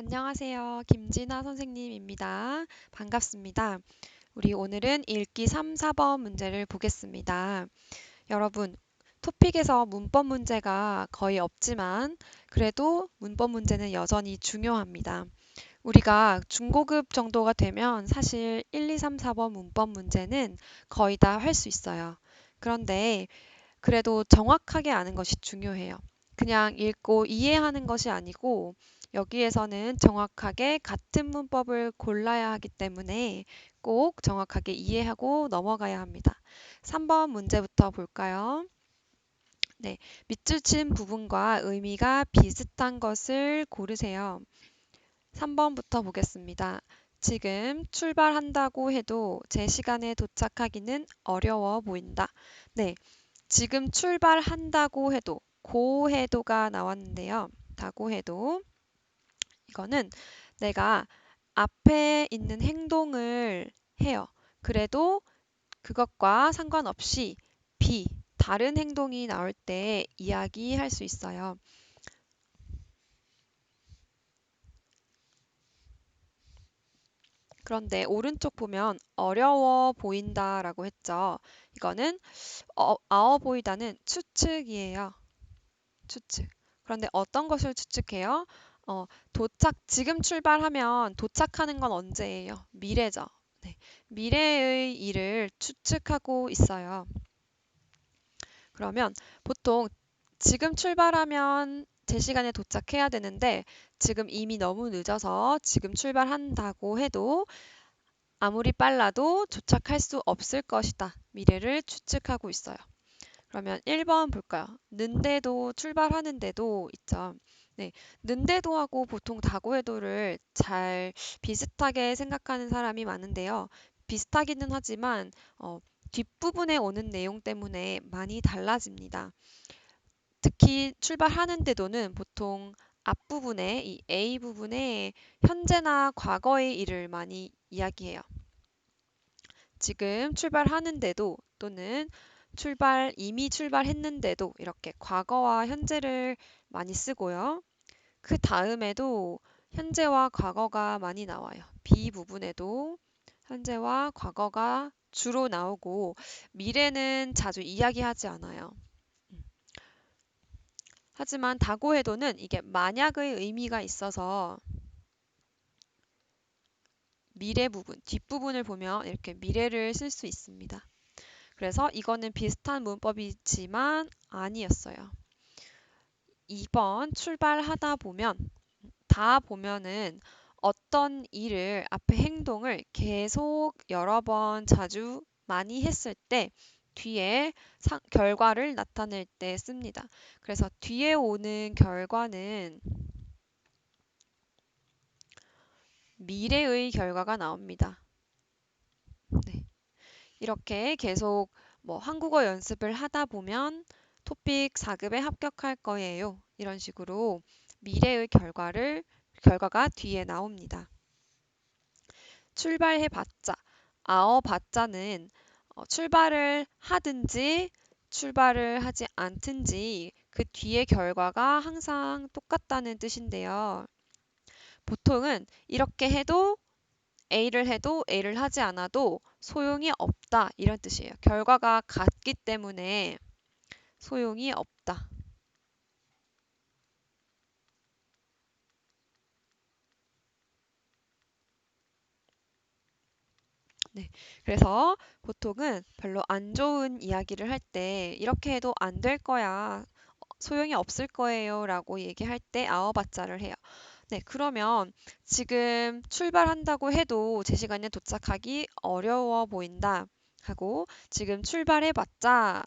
안녕하세요. 김진아 선생님입니다. 반갑습니다. 우리 오늘은 읽기 3, 4번 문제를 보겠습니다. 여러분, 토픽에서 문법 문제가 거의 없지만 그래도 문법 문제는 여전히 중요합니다. 우리가 중고급 정도가 되면 사실 1, 2, 3, 4번 문법 문제는 거의 다 할 수 있어요. 그런데 그래도 정확하게 아는 것이 중요해요. 그냥 읽고 이해하는 것이 아니고 여기에서는 정확하게 같은 문법을 골라야 하기 때문에 꼭 정확하게 이해하고 넘어가야 합니다. 3번 문제부터 볼까요? 네, 밑줄 친 부분과 의미가 비슷한 것을 고르세요. 3번부터 보겠습니다. 지금 출발한다고 해도 제 시간에 도착하기는 어려워 보인다. 네, 지금 출발한다고 해도 고해도가 나왔는데요. 다고해도 이거는 내가 앞에 있는 행동을 해요. 그래도 그것과 상관없이 다른 행동이 나올 때 이야기할 수 있어요. 그런데 오른쪽 보면 어려워 보인다라고 했죠. 이거는 아워 보이다는 추측이에요. 추측. 그런데 어떤 것을 추측해요? 어, 지금 출발하면 도착하는 건 언제예요? 미래죠. 네, 미래의 일을 추측하고 있어요. 그러면 보통 지금 출발하면 제 시간에 도착해야 되는데 지금 이미 너무 늦어서 지금 출발한다고 해도 아무리 빨라도 도착할 수 없을 것이다. 미래를 추측하고 있어요. 그러면 1번 볼까요? 는데도 출발하는데도 있죠. 네, 는데도하고 보통 다고해도를 잘 비슷하게 생각하는 사람이 많은데요. 비슷하기는 하지만 뒷부분에 오는 내용 때문에 많이 달라집니다. 특히 출발하는데도는 보통 앞부분에 이 A 부분에 현재나 과거의 일을 많이 이야기해요. 지금 출발하는데도 또는 이미 출발했는데도 이렇게 과거와 현재를 많이 쓰고요. 그 다음에도 현재와 과거가 많이 나와요. B 부분에도 현재와 과거가 주로 나오고 미래는 자주 이야기하지 않아요. 하지만 다고해도는 이게 만약의 의미가 있어서 미래 부분, 뒷부분을 보면 이렇게 미래를 쓸 수 있습니다. 그래서 이거는 비슷한 문법이지만 아니었어요. 2번 출발하다 보면 다 보면은 어떤 일을 앞에 행동을 계속 여러 번 자주 많이 했을 때 뒤에 결과를 나타낼 때 씁니다. 그래서 뒤에 오는 결과는 미래의 결과가 나옵니다. 네. 이렇게 계속 한국어 연습을 하다 보면 토픽 4급에 합격할 거예요. 이런 식으로 미래의 결과가 뒤에 나옵니다. 출발해 봤자, 아어 봤자는 출발을 하든지 출발을 하지 않든지 그 뒤의 결과가 항상 똑같다는 뜻인데요. 보통은 이렇게 해도 A를 하지 않아도 소용이 없다 이런 뜻이에요. 결과가 같기 때문에 소용이 없다. 네. 그래서 보통은 별로 안 좋은 이야기를 할 때 이렇게 해도 안 될 거야. 소용이 없을 거예요. 라고 얘기할 때 아어받자를 해요. 네. 그러면 지금 출발한다고 해도 제 시간에 도착하기 어려워 보인다. 하고 지금 출발해봤자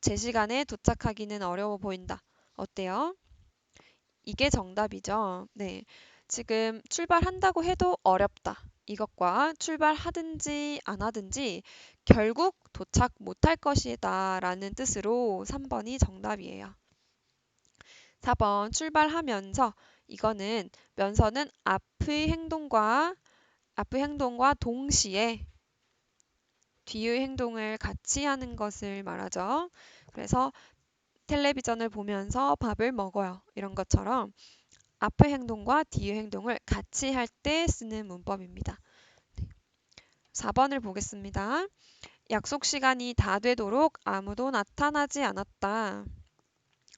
제 시간에 도착하기는 어려워 보인다. 어때요? 이게 정답이죠. 네. 지금 출발한다고 해도 어렵다. 이것과 출발하든지 안 하든지 결국 도착 못할 것이다 라는 뜻으로 3번이 정답이에요. 4번 출발하면서 이거는 면서는 앞의 행동과 동시에 뒤의 행동을 같이 하는 것을 말하죠. 그래서 텔레비전을 보면서 밥을 먹어요. 이런 것처럼 앞의 행동과 뒤의 행동을 같이 할 때 쓰는 문법입니다. 4번을 보겠습니다. 약속 시간이 다 되도록 아무도 나타나지 않았다.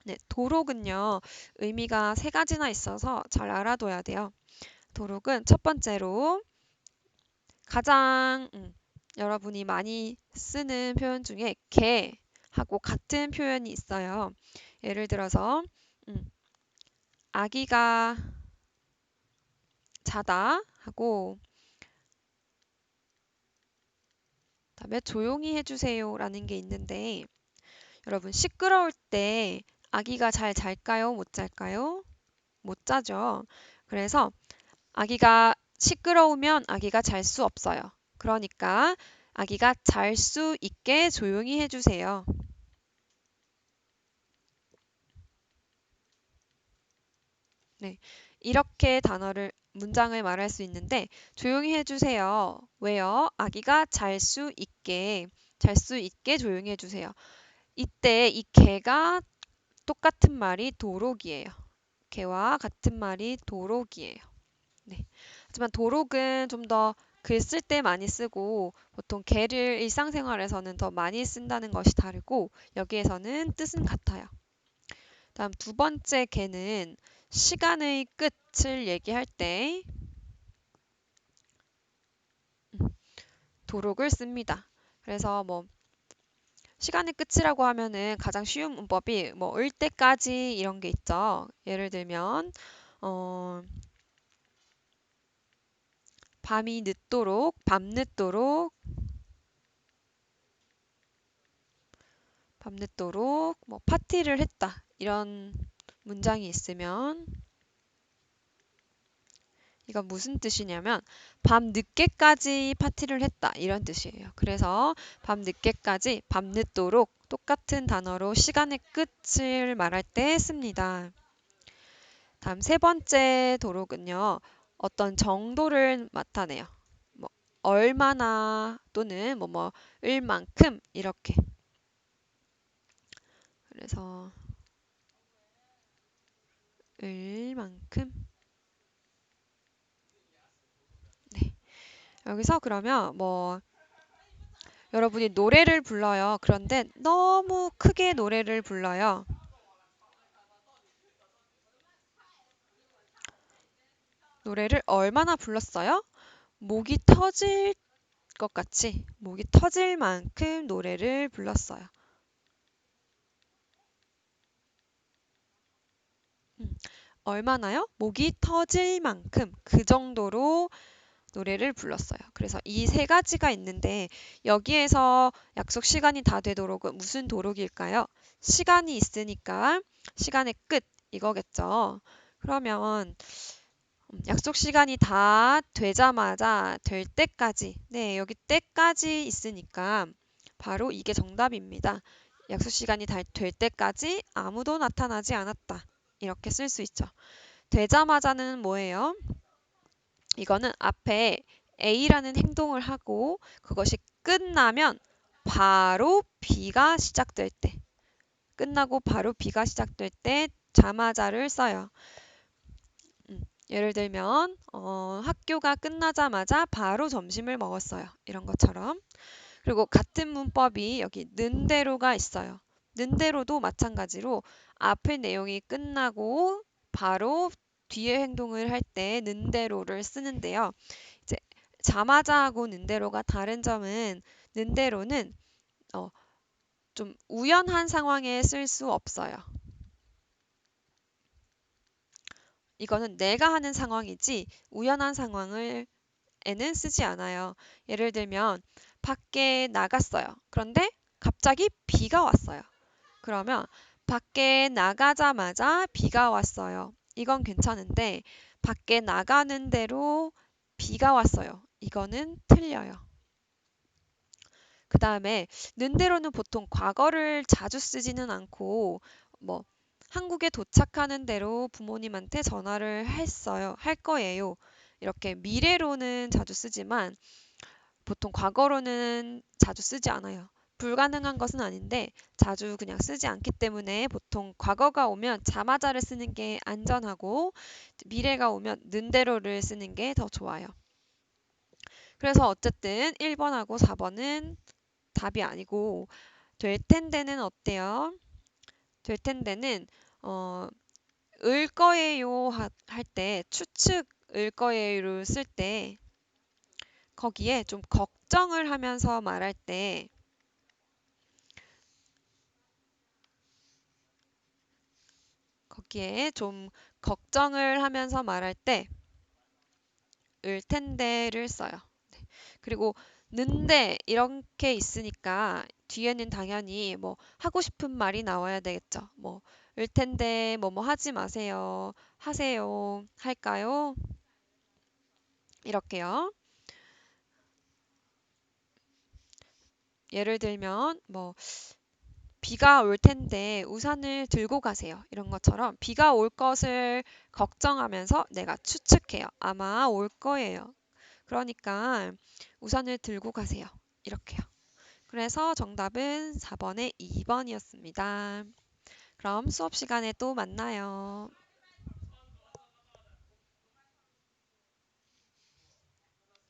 네, 도록은요, 의미가 세 가지나 있어서 잘 알아둬야 돼요. 도록은 첫 번째로 가장 여러분이 많이 쓰는 표현 중에 개하고 같은 표현이 있어요. 예를 들어서 아기가 자다 하고 그다음에 조용히 해주세요라는 게 있는데 여러분 시끄러울 때 아기가 잘 잘까요? 못 잘까요? 못 자죠. 그래서 아기가 시끄러우면 아기가 잘 수 없어요. 그러니까 아기가 잘 수 있게 조용히 해주세요. 네, 이렇게 문장을 말할 수 있는데 조용히 해주세요. 왜요? 아기가 잘 수 있게 조용히 해주세요. 이때 이 개가 똑같은 말이 도록이에요. 개와 같은 말이 도록이에요. 네. 하지만 도록은 좀 더 글 쓸 때 많이 쓰고 보통 개를 일상생활에서는 더 많이 쓴다는 것이 다르고 여기에서는 뜻은 같아요. 다음 두 번째 개는 시간의 끝을 얘기할 때 도록을 씁니다. 그래서 뭐 시간의 끝이라고 하면은 가장 쉬운 문법이 뭐 을 때까지 이런 게 있죠. 예를 들면 어, 밤이 늦도록 밤늦도록 뭐 파티를 했다. 이런 문장이 있으면 이건 무슨 뜻이냐면 밤 늦게까지 파티를 했다. 이런 뜻이에요. 그래서 밤 늦게까지 밤늦도록 똑같은 단어로 시간의 끝을 말할 때 씁니다. 다음 세 번째 도록은요. 어떤 정도를 나타내요. 뭐 얼마나 또는 을 만큼 이렇게. 그래서 을 만큼 네. 여기서 그러면 여러분이 노래를 불러요. 그런데 너무 크게 노래를 불러요. 노래를 얼마나 불렀어요? 목이 터질 것 같이 목이 터질 만큼 노래를 불렀어요. 음, 얼마나요? 목이 터질 만큼 그 정도로 노래를 불렀어요. 그래서 이 세 가지가 있는데 여기에서 약속 시간이 다 되도록 무슨 도록일까요? 시간이 있으니까 시간의 끝 이거겠죠. 그러면 약속 시간이 다 되자마자 될 때까지 네 여기 때까지 있으니까 바로 이게 정답입니다. 약속 시간이 다 될 때까지 아무도 나타나지 않았다. 이렇게 쓸 수 있죠. 되자마자는 뭐예요? 이거는 앞에 A라는 행동을 하고 그것이 끝나면 바로 B가 시작될 때, 끝나고 바로 B가 시작될 때 자마자를 써요. 예를 들면 학교가 끝나자마자 바로 점심을 먹었어요. 이런 것처럼. 그리고 같은 문법이 여기 는대로가 있어요. 는대로도 마찬가지로 앞의 내용이 끝나고 바로 뒤에 행동을 할 때 는대로를 쓰는데요. 이제 자마자하고 는대로가 다른 점은 는대로는 좀 우연한 상황에 쓸 수 없어요. 이거는 내가 하는 상황이지 우연한 상황을 에는 쓰지 않아요. 예를 들면 밖에 나갔어요. 그런데 갑자기 비가 왔어요. 그러면 밖에 나가자마자 비가 왔어요. 이건 괜찮은데 밖에 나가는 대로 비가 왔어요. 이거는 틀려요. 그 다음에 는 대로는 보통 과거를 자주 쓰지는 않고 뭐 한국에 도착하는 대로 부모님한테 전화를 했어요. 할 거예요. 이렇게 미래로는 자주 쓰지만 보통 과거로는 자주 쓰지 않아요. 불가능한 것은 아닌데 자주 그냥 쓰지 않기 때문에 보통 과거가 오면 자마자를 쓰는 게 안전하고 미래가 오면 는대로를 쓰는 게 더 좋아요. 그래서 어쨌든 1번하고 4번은 답이 아니고 될 텐데는 어때요? 될 텐데는 어, 을 거예요 할 때 추측 을 거예요를 쓸 때 거기에 좀 걱정을 하면서 말할 때 거기에 좀 걱정을 하면서 말할 때 을 텐데를 써요. 네. 그리고 는데 이렇게 있으니까 뒤에는 당연히 뭐 하고 싶은 말이 나와야 되겠죠. 뭐 을 텐데 뭐뭐 하지 마세요. 하세요. 할까요? 이렇게요. 예를 들면 뭐 비가 올 텐데 우산을 들고 가세요. 이런 것처럼 비가 올 것을 걱정하면서 내가 추측해요. 아마 올 거예요. 그러니까 우산을 들고 가세요. 이렇게요. 그래서 정답은 4번의 2번이었습니다. 그럼 수업 시간에 또 만나요.